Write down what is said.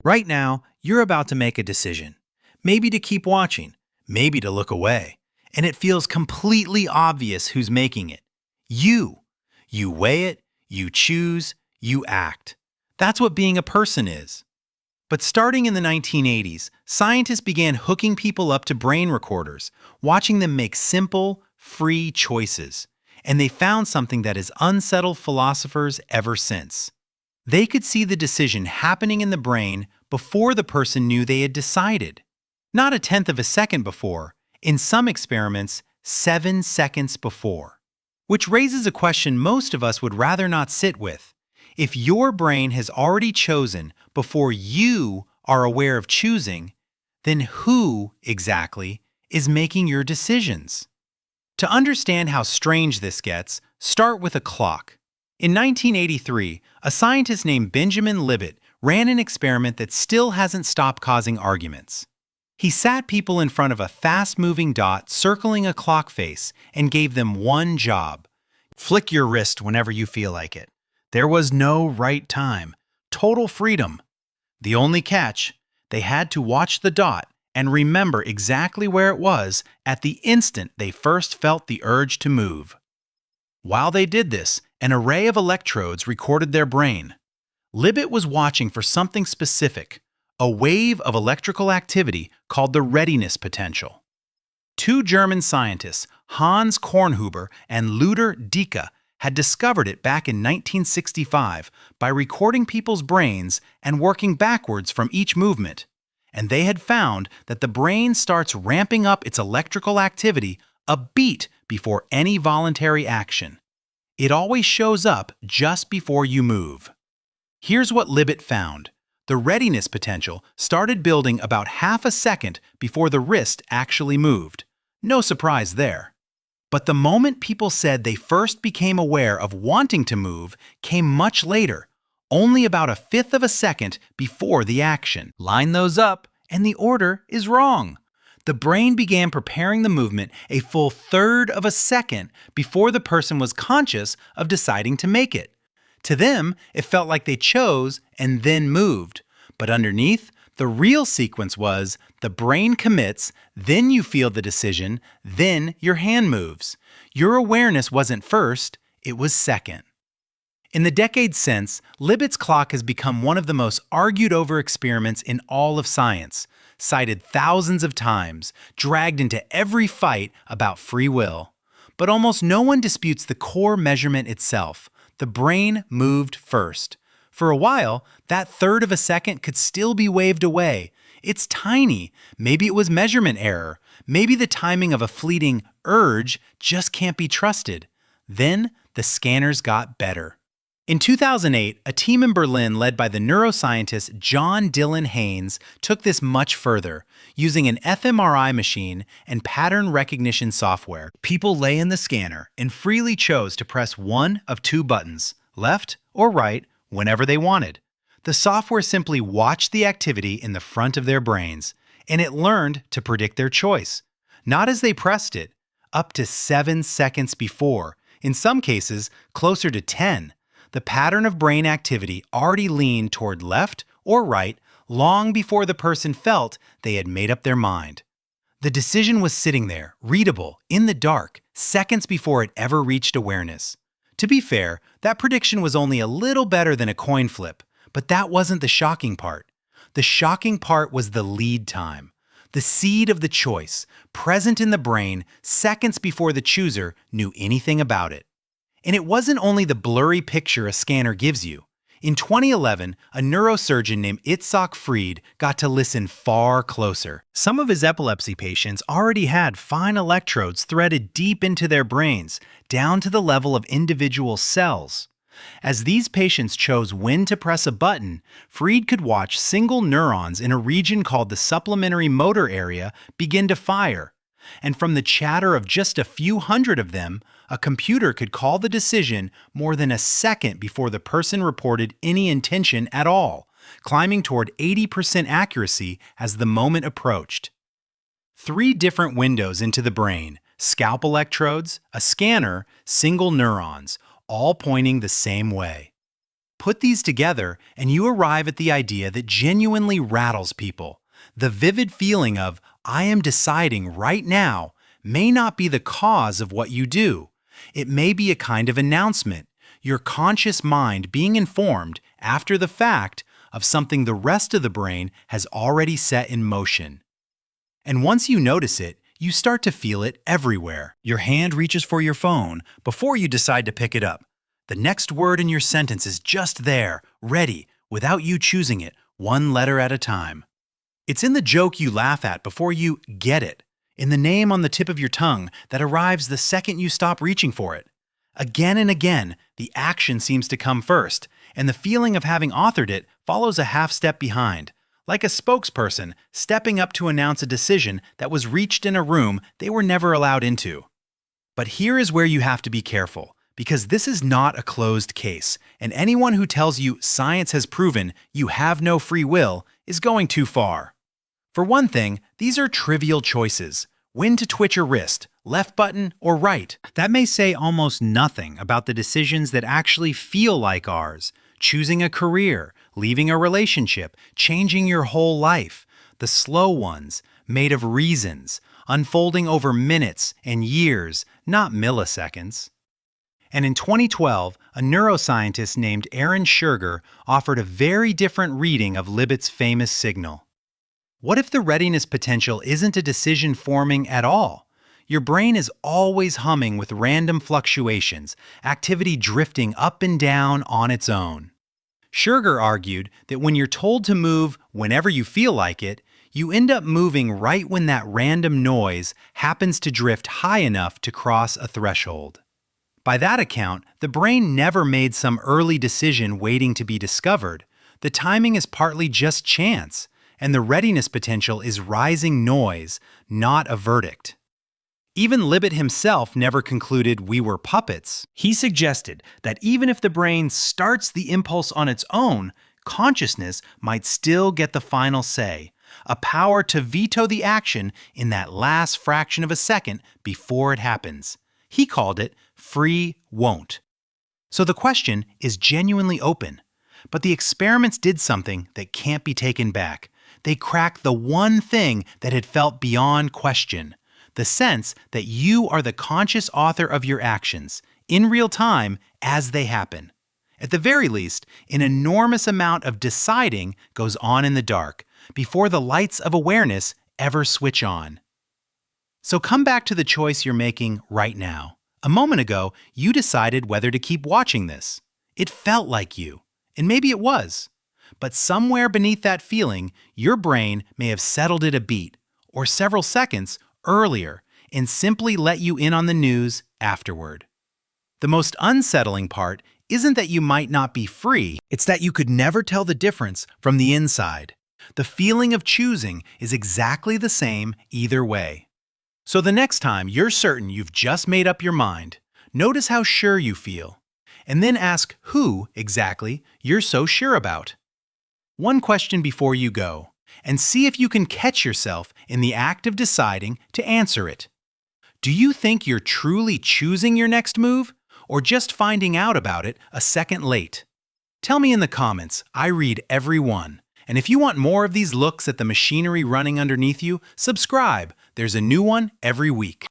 Right now, you're about to make a decision. Maybe to keep watching, maybe to look away. And it feels completely obvious who's making it. You. You weigh it, you choose, you act. That's what being a person is. But starting in the 1980s, scientists began hooking people up to brain recorders, watching them make simple, free choices. And they found something that has unsettled philosophers ever since. They could see the decision happening in the brain before the person knew they had decided. Not a tenth of a second before, in some experiments, 7 seconds before. Which raises a question most of us would rather not sit with. If your brain has already chosen before you are aware of choosing, then who, exactly, is making your decisions? To understand how strange this gets, start with a clock. In 1983, a scientist named Benjamin Libet ran an experiment that still hasn't stopped causing arguments. He sat people in front of a fast-moving dot circling a clock face and gave them one job. Flick your wrist whenever you feel like it. There was no right time. Total freedom. The only catch, they had to watch the dot and remember exactly where it was at the instant they first felt the urge to move. While they did this, an array of electrodes recorded their brain. Libet was watching for something specific, a wave of electrical activity called the readiness potential. Two German scientists, Hans Kornhuber and Luder Dicke, had discovered it back in 1965 by recording people's brains and working backwards from each movement. And they had found that the brain starts ramping up its electrical activity a beat before any voluntary action. It always shows up just before you move. Here's what Libet found. The readiness potential started building about half a second before the wrist actually moved. No surprise there. But the moment people said they first became aware of wanting to move came much later, only about a fifth of a second before the action. Line those up, and the order is wrong. The brain began preparing the movement a full third of a second before the person was conscious of deciding to make it. To them, it felt like they chose and then moved. But underneath, the real sequence was the brain commits, then you feel the decision, then your hand moves. Your awareness wasn't first, it was second. In the decades since, Libet's clock has become one of the most argued over experiments in all of science, cited thousands of times, dragged into every fight about free will. But almost no one disputes the core measurement itself. The brain moved first. For a while, that third of a second could still be waved away. It's tiny. Maybe it was measurement error. Maybe the timing of a fleeting urge just can't be trusted. Then the scanners got better. In 2008, a team in Berlin led by the neuroscientist John Dylan Haynes took this much further, using an fMRI machine and pattern recognition software. People lay in the scanner and freely chose to press one of two buttons, left or right, whenever they wanted. The software simply watched the activity in the front of their brains, and it learned to predict their choice. Not as they pressed it, up to 7 seconds before, in some cases closer to 10. The pattern of brain activity already leaned toward left or right long before the person felt they had made up their mind. The decision was sitting there, readable, in the dark, seconds before it ever reached awareness. To be fair, that prediction was only a little better than a coin flip, but that wasn't the shocking part. The shocking part was the lead time. The seed of the choice, present in the brain seconds before the chooser knew anything about it. And it wasn't only the blurry picture a scanner gives you. In 2011, a neurosurgeon named Itzhak Fried got to listen far closer. Some of his epilepsy patients already had fine electrodes threaded deep into their brains, down to the level of individual cells. As these patients chose when to press a button, Fried could watch single neurons in a region called the supplementary motor area begin to fire. And from the chatter of just a few hundred of them, a computer could call the decision more than a second before the person reported any intention at all, climbing toward 80% accuracy as the moment approached. 3 different windows into the brain, scalp electrodes, a scanner, single neurons, all pointing the same way. Put these together, and you arrive at the idea that genuinely rattles people. The vivid feeling of, I am deciding right now, may not be the cause of what you do. It may be a kind of announcement, your conscious mind being informed, after the fact, of something the rest of the brain has already set in motion. And once you notice it, you start to feel it everywhere. Your hand reaches for your phone before you decide to pick it up. The next word in your sentence is just there, ready, without you choosing it, one letter at a time. It's in the joke you laugh at before you get it, in the name on the tip of your tongue that arrives the second you stop reaching for it. Again and again, the action seems to come first, and the feeling of having authored it follows a half step behind, like a spokesperson stepping up to announce a decision that was reached in a room they were never allowed into. But here is where you have to be careful, because this is not a closed case, and anyone who tells you science has proven you have no free will is going too far. For one thing, these are trivial choices. When to twitch your wrist, left button or right. That may say almost nothing about the decisions that actually feel like ours. Choosing a career, leaving a relationship, changing your whole life. The slow ones, made of reasons, unfolding over minutes and years, not milliseconds. And in 2012, a neuroscientist named Aaron Scherger offered a very different reading of Libet's famous signal. What if the readiness potential isn't a decision forming at all? Your brain is always humming with random fluctuations, activity drifting up and down on its own. Scherger argued that when you're told to move whenever you feel like it, you end up moving right when that random noise happens to drift high enough to cross a threshold. By that account, the brain never made some early decision waiting to be discovered. The timing is partly just chance, and the readiness potential is rising noise, not a verdict. Even Libet himself never concluded we were puppets. He suggested that even if the brain starts the impulse on its own, consciousness might still get the final say, a power to veto the action in that last fraction of a second before it happens. He called it free won't. So the question is genuinely open. But the experiments did something that can't be taken back. They cracked the one thing that had felt beyond question. The sense that you are the conscious author of your actions, in real time, as they happen. At the very least, an enormous amount of deciding goes on in the dark, before the lights of awareness ever switch on. So come back to the choice you're making right now. A moment ago, you decided whether to keep watching this. It felt like you, and maybe it was. But somewhere beneath that feeling, your brain may have settled it a beat, or several seconds, earlier, and simply let you in on the news afterward. The most unsettling part isn't that you might not be free, it's that you could never tell the difference from the inside. The feeling of choosing is exactly the same either way. So the next time you're certain you've just made up your mind, notice how sure you feel, and then ask who, exactly, you're so sure about. One question before you go, and see if you can catch yourself in the act of deciding to answer it. Do you think you're truly choosing your next move, or just finding out about it a second late? Tell me in the comments. I read every one. And if you want more of these looks at the machinery running underneath you, subscribe. There's a new one every week.